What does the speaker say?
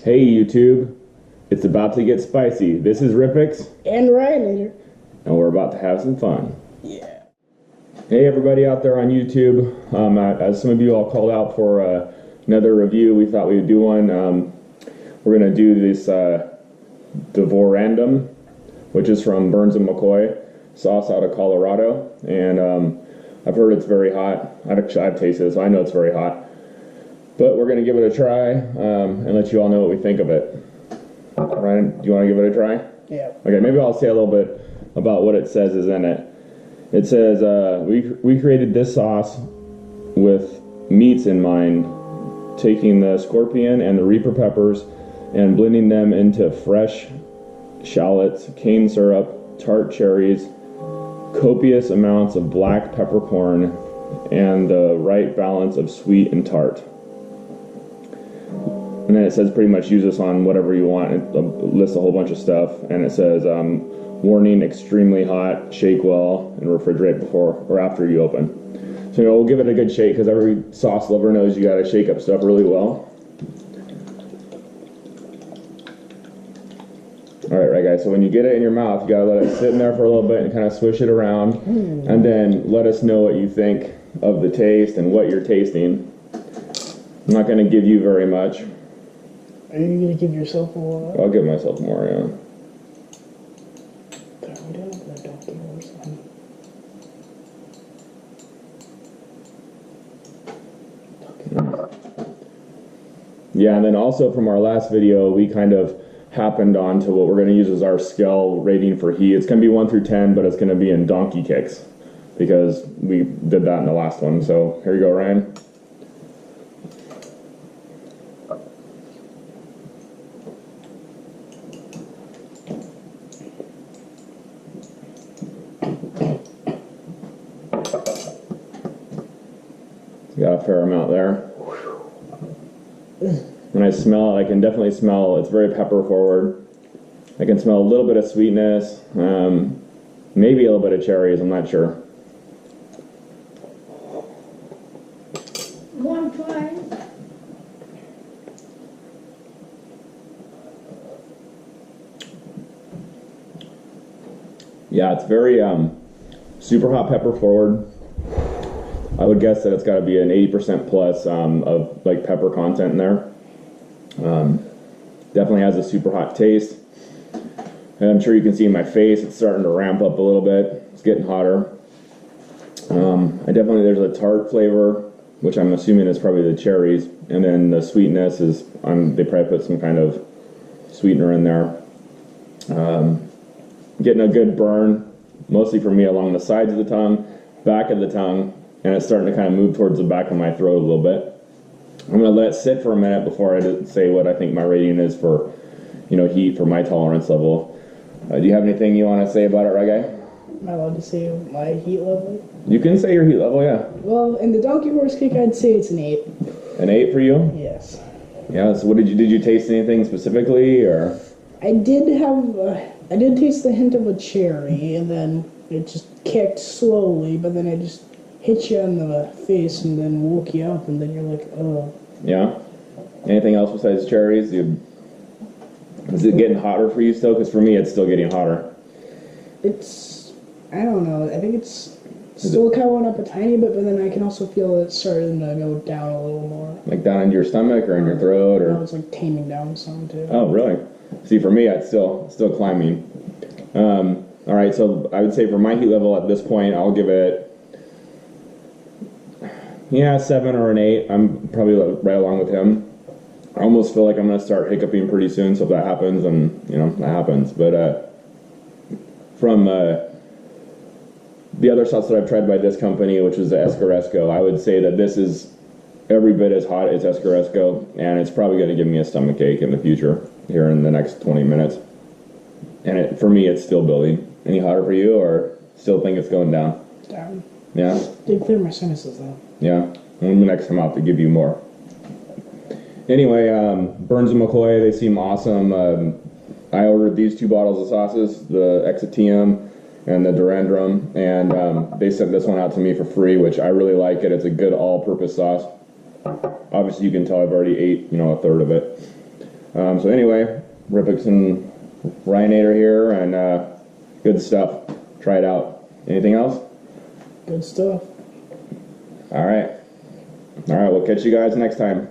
Hey YouTube, it's about to get spicy. This is Ripx And Ryanator. and we're about to have some fun. Yeah. Hey everybody out there on YouTube, as some of you all called out for another review, we thought we'd do one. We're going to do this Devorandum, which is from Burns McCoy, sauce out of Colorado, and I've heard it's very hot. I've tasted it, so I know it's very hot. But we're going to give it a try and let you all know what we think of it. Ryan, do you want to give it a try? Yeah. Okay, maybe I'll say a little bit about what it says is in it. It says, we created this sauce with meats in mind, taking the scorpion and the Reaper peppers and blending them into fresh shallots, cane syrup, tart cherries, copious amounts of black peppercorn, and the right balance of sweet and tart. And then it says pretty much use this on whatever you want. It lists a whole bunch of stuff, and it says warning, extremely hot, shake well, and refrigerate before or after you open. So we'll give it a good shake because every sauce lover knows you got to shake up stuff really well. All right, guys, so when you get it in your mouth, you got to let it sit in there for a little bit and kind of swish it around, and then let us know what you think of the taste and what you're tasting. I'm not going to give you very much. Are you going to give yourself a lot? I'll give myself more, yeah. Yeah, and then also from our last video, we kind of happened on to what we're going to use as our scale rating for heat. It's going to be 1 through 10, but it's going to be in donkey kicks because we did that in the last one. So here you go, Ryan. Got a fair amount there. When I smell it, I can definitely smell it's very pepper forward. I can smell a little bit of sweetness, maybe a little bit of cherries, I'm not sure. One try. Yeah, it's very super hot pepper forward. I would guess that it's got to be an 80% plus of like pepper content in there. Definitely has a super hot taste. And I'm sure you can see in my face, it's starting to ramp up a little bit. It's getting hotter. There's a tart flavor, which I'm assuming is probably the cherries. And then the sweetness is, they probably put some kind of sweetener in there. Getting a good burn, mostly for me along the sides of the tongue, back of the tongue, and it's starting to kind of move towards the back of my throat a little bit. I'm going to let it sit for a minute before I say what I think my rating is for, heat for my tolerance level. Do you have anything you want to say about it, right, guy? Am I allowed to say my heat level? You can say your heat level, yeah. Well, in the donkey horse kick, I'd say it's an 8. An 8 for you? Yes. Yeah, so did you taste anything specifically, or? I did taste the hint of a cherry, and then it just kicked slowly, but then it just hit you on the face and then woke you up, and then you're like, oh. Yeah? Anything else besides cherries? Is it getting hotter for you still? Because for me, it's still getting hotter. I don't know, I think it's still kind of went up a tiny bit, but then I can also feel it starting to go down a little more. Like down into your stomach or in your throat? Or? No, it's like taming down some too. Oh, really? See, for me, it's still climbing. All right, so I would say for my heat level at this point, I'll give it, 7 or an 8. I'm probably right along with him. I almost feel like I'm going to start hiccuping pretty soon, so if that happens, then, that happens. But from the other sauce that I've tried by this company, which is the Escaresco, I would say that this is every bit as hot as Escaresco, and it's probably going to give me a stomach ache in the future, here in the next 20 minutes. And for me, it's still building. Any hotter for you, or still think it's going down? Down. Yeah? Did clear my sinuses, though. Yeah? And the next time I'll have to give you more. Anyway, Burns McCoy, they seem awesome. I ordered these 2 bottles of sauces, the Exitium and the Devorandum, and they sent this one out to me for free, which I really like it. It's a good all-purpose sauce. Obviously, you can tell I've already ate, a third of it. So anyway, Ripx and Ryanator here, and good stuff. Try it out. Anything else? Good stuff. All right. We'll catch you guys next time.